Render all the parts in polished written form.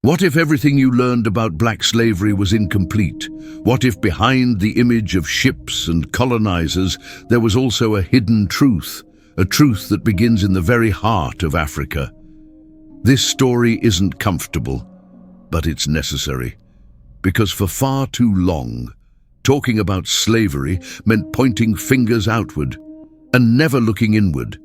What if everything you learned about black slavery was incomplete? What if behind the image of ships and colonizers there was also a hidden truth, a truth that begins in the very heart of Africa? This story isn't comfortable, but it's necessary. Because for far too long, talking about slavery meant pointing fingers outward and never looking inward.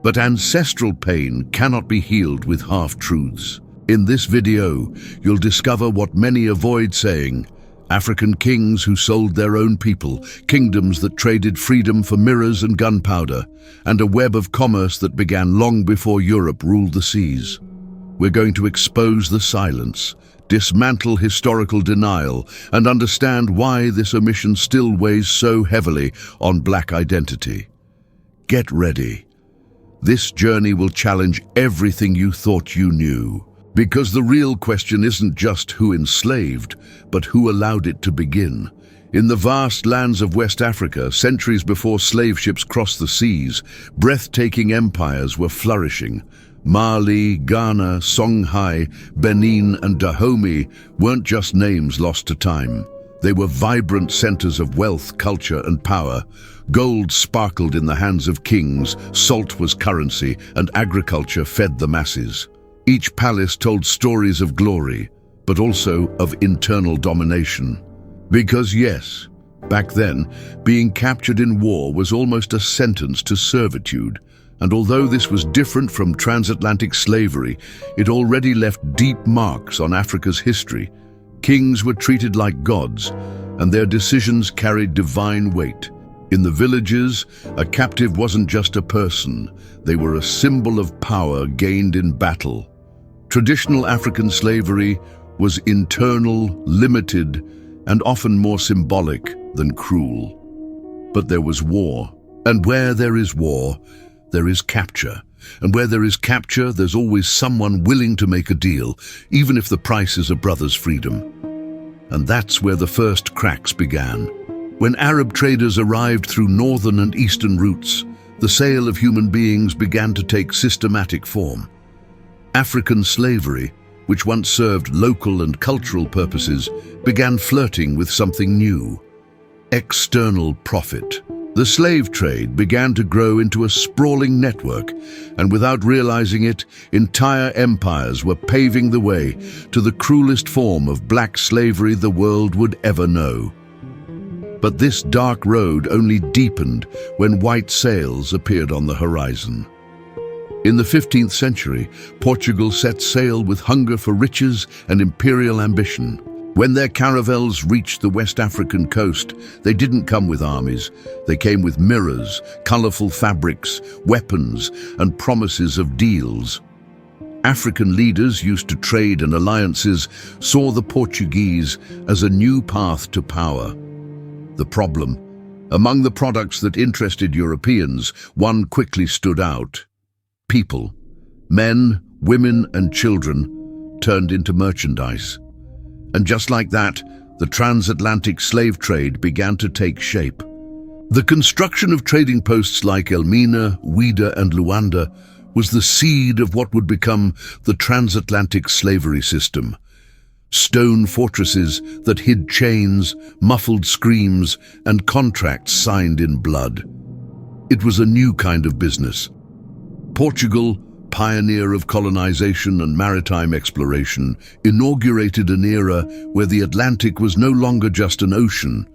But ancestral pain cannot be healed with half-truths. In this video, you'll discover what many avoid saying: African kings who sold their own people, kingdoms that traded freedom for mirrors and gunpowder, and a web of commerce that began long before Europe ruled the seas. We're going to expose the silence, dismantle historical denial, and understand why this omission still weighs so heavily on black identity. Get ready. This journey will challenge everything you thought you knew. Because the real question isn't just who enslaved, but who allowed it to begin. In the vast lands of West Africa, centuries before slave ships crossed the seas, breathtaking empires were flourishing. Mali, Ghana, Songhai, Benin, and Dahomey weren't just names lost to time. They were vibrant centers of wealth, culture, and power. Gold sparkled in the hands of kings, salt was currency, and agriculture fed the masses. Each palace told stories of glory, but also of internal domination. Because yes, back then, being captured in war was almost a sentence to servitude. And although this was different from transatlantic slavery, it already left deep marks on Africa's history. Kings were treated like gods, and their decisions carried divine weight. In the villages, a captive wasn't just a person. They were a symbol of power gained in battle. Traditional African slavery was internal, limited, and often more symbolic than cruel. But there was war, and where there is war, there is capture. And where there is capture, there's always someone willing to make a deal, even if the price is a brother's freedom. And that's where the first cracks began. When Arab traders arrived through northern and eastern routes, the sale of human beings began to take systematic form. African slavery, which once served local and cultural purposes, began flirting with something new: external profit. The slave trade began to grow into a sprawling network, and without realizing it, entire empires were paving the way to the cruelest form of black slavery the world would ever know. But this dark road only deepened when white sails appeared on the horizon. In the 15th century, Portugal set sail with hunger for riches and imperial ambition. When their caravels reached the West African coast, they didn't come with armies. They came with mirrors, colorful fabrics, weapons, and promises of deals. African leaders used to trade and alliances saw the Portuguese as a new path to power. The problem: among the products that interested Europeans, one quickly stood out: people. Men, women, and children turned into merchandise. And just like that, the transatlantic slave trade began to take shape. The construction of trading posts like Elmina, Ouida, and Luanda was the seed of what would become the transatlantic slavery system. Stone fortresses that hid chains, muffled screams, and contracts signed in blood. It was a new kind of business. Portugal, pioneer of colonization and maritime exploration, inaugurated an era where the Atlantic was no longer just an ocean,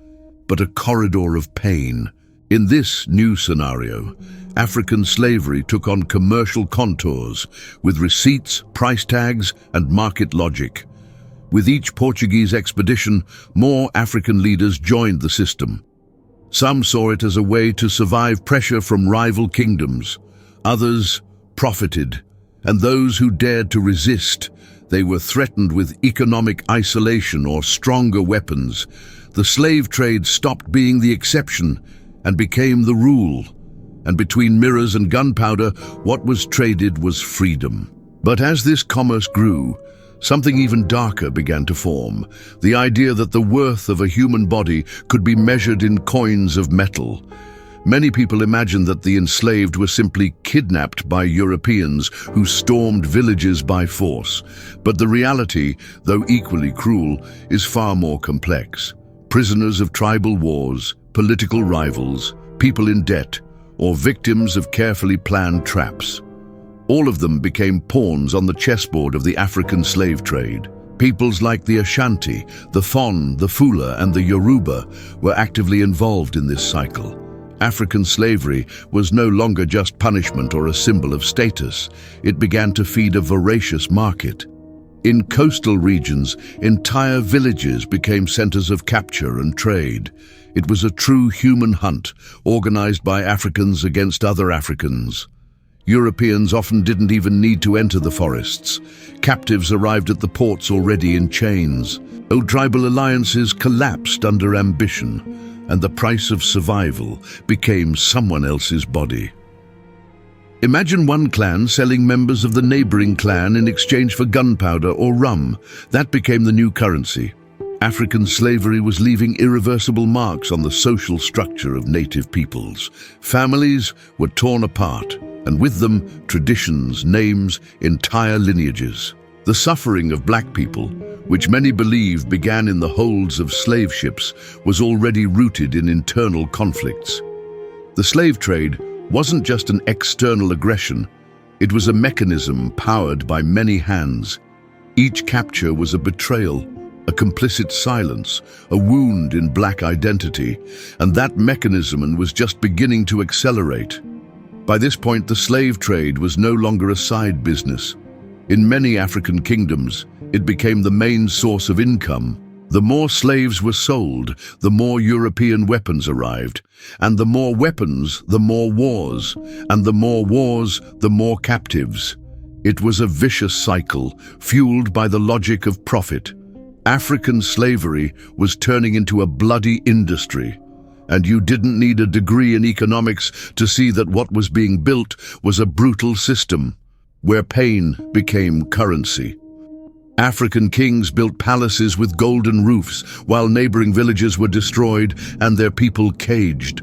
but a corridor of pain. In this new scenario, African slavery took on commercial contours, with receipts, price tags, and market logic. With each Portuguese expedition, more African leaders joined the system. Some saw it as a way to survive pressure from rival kingdoms. Others profited, and those who dared to resist, they were threatened with economic isolation or stronger weapons. The slave trade stopped being the exception and became the rule. And between mirrors and gunpowder, what was traded was freedom. But as this commerce grew, something even darker began to form: the idea that the worth of a human body could be measured in coins of metal. Many people imagined that the enslaved were simply kidnapped by Europeans who stormed villages by force. But the reality, though equally cruel, is far more complex. Prisoners of tribal wars, political rivals, people in debt, or victims of carefully planned traps. All of them became pawns on the chessboard of the African slave trade. Peoples like the Ashanti, the Fon, the Fula, and the Yoruba were actively involved in this cycle. African slavery was no longer just punishment or a symbol of status. It began to feed a voracious market. In coastal regions, entire villages became centers of capture and trade. It was a true human hunt, organized by Africans against other Africans. Europeans often didn't even need to enter the forests. Captives arrived at the ports already in chains. Old tribal alliances collapsed under ambition, and the price of survival became someone else's body. Imagine one clan selling members of the neighboring clan in exchange for gunpowder or rum. That became the new currency. African slavery was leaving irreversible marks on the social structure of native peoples. Families were torn apart, and with them, traditions, names, entire lineages. The suffering of black people, which many believe began in the holds of slave ships, was already rooted in internal conflicts. The slave trade wasn't just an external aggression, it was a mechanism powered by many hands. Each capture was a betrayal, a complicit silence, a wound in black identity, and that mechanism was just beginning to accelerate. By this point, the slave trade was no longer a side business. In many African kingdoms, it became the main source of income. The more slaves were sold, the more European weapons arrived. And the more weapons, the more wars. And the more wars, the more captives. It was a vicious cycle, fueled by the logic of profit. African slavery was turning into a bloody industry. And you didn't need a degree in economics to see that what was being built was a brutal system, where pain became currency. African kings built palaces with golden roofs, while neighboring villages were destroyed and their people caged.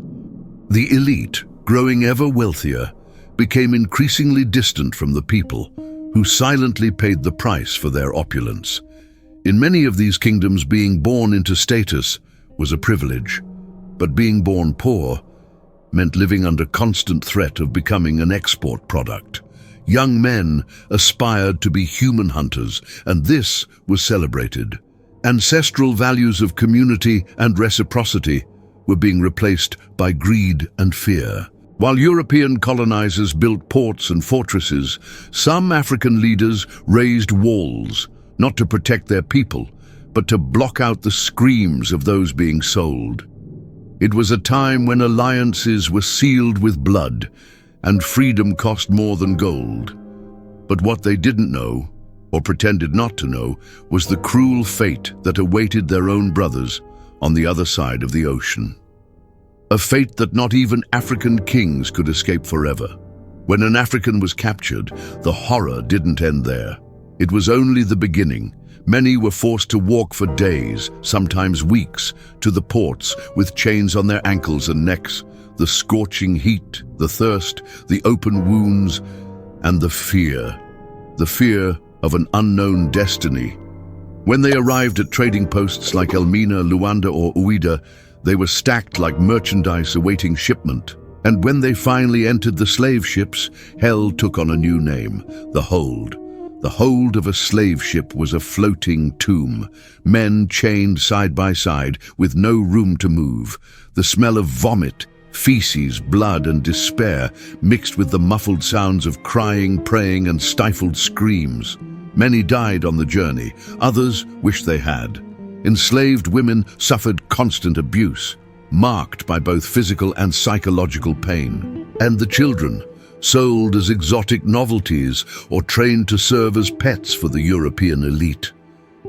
The elite, growing ever wealthier, became increasingly distant from the people, who silently paid the price for their opulence. In many of these kingdoms, being born into status was a privilege. But being born poor meant living under constant threat of becoming an export product. Young men aspired to be human hunters, and this was celebrated. Ancestral values of community and reciprocity were being replaced by greed and fear. While European colonizers built ports and fortresses, some African leaders raised walls, not to protect their people, but to block out the screams of those being sold. It was a time when alliances were sealed with blood, and freedom cost more than gold. But what they didn't know, or pretended not to know, was the cruel fate that awaited their own brothers on the other side of the ocean. A fate that not even African kings could escape forever. When an African was captured, the horror didn't end there. It was only the beginning. Many were forced to walk for days, sometimes weeks, to the ports with chains on their ankles and necks. The scorching heat, the thirst, the open wounds, and the fear of an unknown destiny. When they arrived at trading posts like Elmina, Luanda, or Ouida, they were stacked like merchandise awaiting shipment. And when they finally entered the slave ships, hell took on a new name, the hold. The hold of a slave ship was a floating tomb, men chained side by side with no room to move. The smell of vomit, feces, blood, and despair mixed with the muffled sounds of crying, praying, and stifled screams. Many died on the journey, others wished they had. Enslaved women suffered constant abuse, marked by both physical and psychological pain. And the children, sold as exotic novelties or trained to serve as pets for the European elite.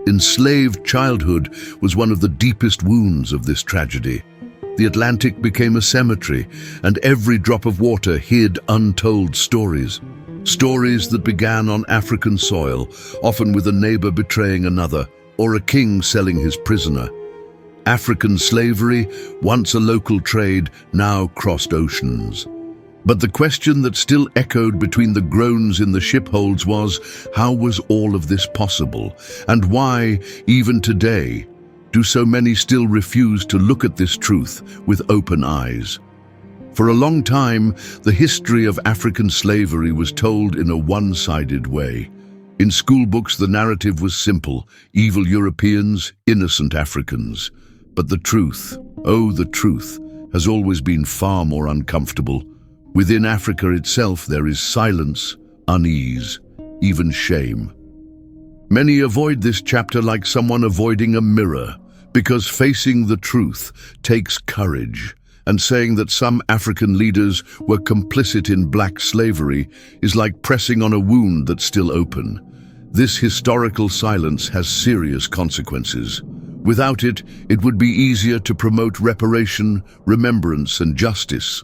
Enslaved childhood was one of the deepest wounds of this tragedy. The Atlantic became a cemetery, and every drop of water hid untold stories. Stories that began on African soil, often with a neighbor betraying another, or a king selling his prisoner. African slavery, once a local trade, now crossed oceans. But the question that still echoed between the groans in the shipholds was, how was all of this possible? And why, even today, do so many still refuse to look at this truth with open eyes? For a long time, the history of African slavery was told in a one-sided way. In school books, the narrative was simple: evil Europeans, innocent Africans. But the truth, oh, the truth, has always been far more uncomfortable. Within Africa itself, there is silence, unease, even shame. Many avoid this chapter like someone avoiding a mirror, because facing the truth takes courage, and saying that some African leaders were complicit in black slavery is like pressing on a wound that's still open. This historical silence has serious consequences. Without it, it would be easier to promote reparation, remembrance, and justice.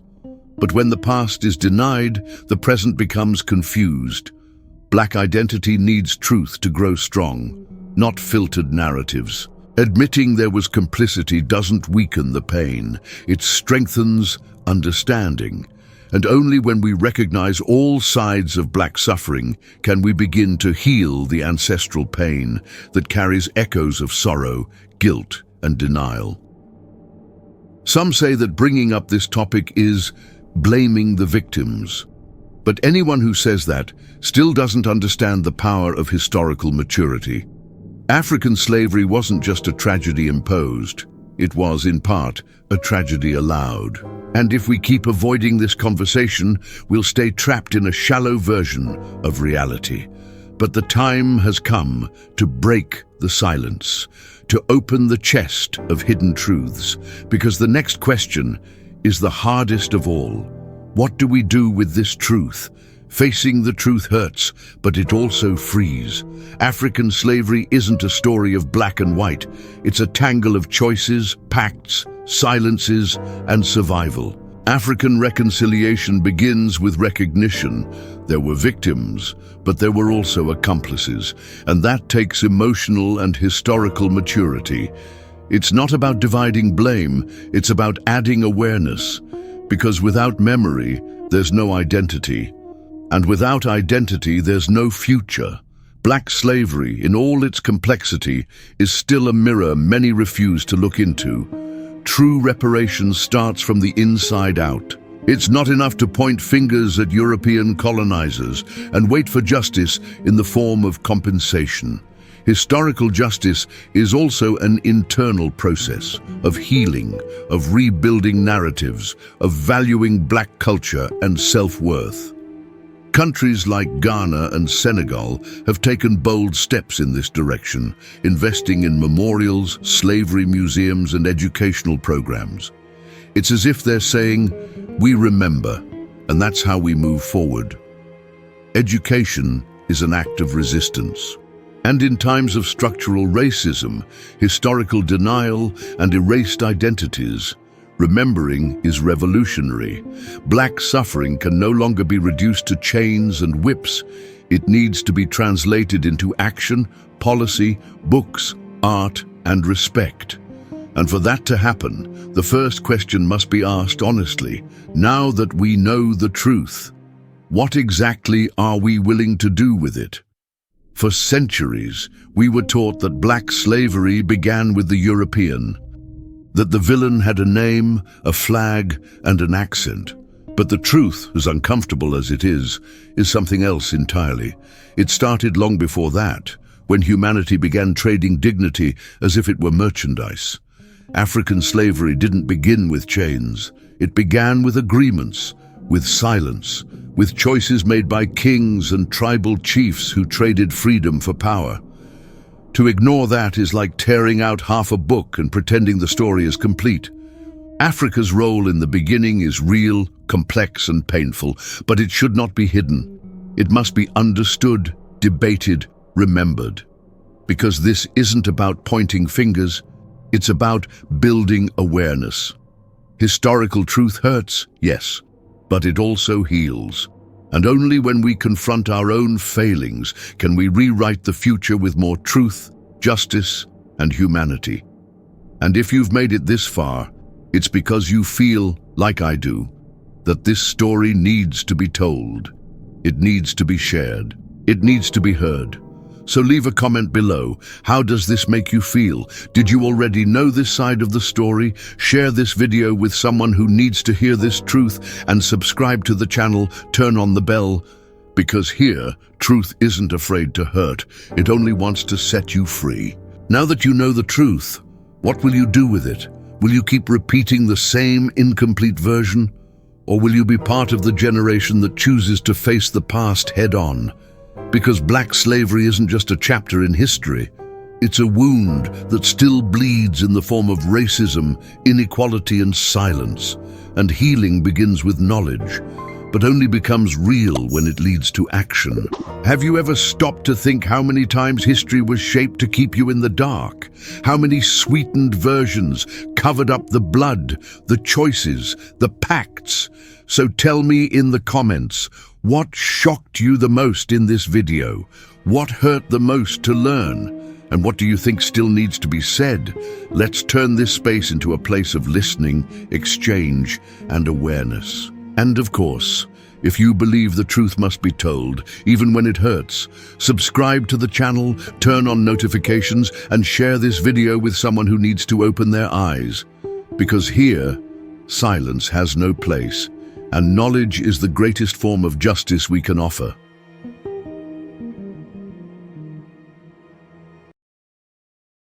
But when the past is denied, the present becomes confused. Black identity needs truth to grow strong, not filtered narratives. Admitting there was complicity doesn't weaken the pain, it strengthens understanding. And only when we recognize all sides of black suffering can we begin to heal the ancestral pain that carries echoes of sorrow, guilt, and denial. Some say that bringing up this topic is blaming the victims. But anyone who says that still doesn't understand the power of historical maturity. African slavery wasn't just a tragedy imposed. It was, in part, a tragedy allowed. And if we keep avoiding this conversation, we'll stay trapped in a shallow version of reality. But the time has come to break the silence, to open the chest of hidden truths, because the next question is the hardest of all. What do we do with this truth? Facing the truth hurts, but it also frees. African slavery isn't a story of black and white. It's a tangle of choices, pacts, silences, and survival. African reconciliation begins with recognition. There were victims, but there were also accomplices, and that takes emotional and historical maturity. It's not about dividing blame, it's about adding awareness, because without memory, there's no identity. And without identity, there's no future. Black slavery, in all its complexity, is still a mirror many refuse to look into. True reparation starts from the inside out. It's not enough to point fingers at European colonizers and wait for justice in the form of compensation. Historical justice is also an internal process of healing, of rebuilding narratives, of valuing black culture and self-worth. Countries like Ghana and Senegal have taken bold steps in this direction, investing in memorials, slavery museums, and educational programs. It's as if they're saying, we remember, and that's how we move forward. Education is an act of resistance. And in times of structural racism, historical denial, and erased identities, remembering is revolutionary. Black suffering can no longer be reduced to chains and whips. It needs to be translated into action, policy, books, art, and respect. And for that to happen, the first question must be asked honestly. Now that we know the truth, what exactly are we willing to do with it? For centuries, we were taught that black slavery began with the European, that the villain had a name, a flag, and an accent. But the truth, as uncomfortable as it is something else entirely. It started long before that, when humanity began trading dignity as if it were merchandise. African slavery didn't begin with chains. It began with agreements, with silence, with choices made by kings and tribal chiefs who traded freedom for power. To ignore that is like tearing out half a book and pretending the story is complete. Africa's role in the beginning is real, complex, and painful, but it should not be hidden. It must be understood, debated, remembered. Because this isn't about pointing fingers, it's about building awareness. Historical truth hurts, yes, but it also heals. And only when we confront our own failings can we rewrite the future with more truth, justice, and humanity. And if you've made it this far, it's because you feel, like I do, that this story needs to be told. It needs to be shared. It needs to be heard. So leave a comment below. How does this make you feel? Did you already know this side of the story? Share this video with someone who needs to hear this truth, and subscribe to the channel, turn on the bell, because here, truth isn't afraid to hurt. It only wants to set you free. Now that you know the truth, what will you do with it? Will you keep repeating the same incomplete version? Or will you be part of the generation that chooses to face the past head-on? Because black slavery isn't just a chapter in history. It's a wound that still bleeds in the form of racism, inequality, and silence. And healing begins with knowledge, but only becomes real when it leads to action. Have you ever stopped to think how many times history was shaped to keep you in the dark? How many sweetened versions covered up the blood, the choices, the pacts? So tell me in the comments, what shocked you the most in this video? What hurt the most to learn? And what do you think still needs to be said? Let's turn this space into a place of listening, exchange, and awareness. And of course, if you believe the truth must be told, even when it hurts, subscribe to the channel, turn on notifications, and share this video with someone who needs to open their eyes. Because here, silence has no place, and knowledge is the greatest form of justice we can offer.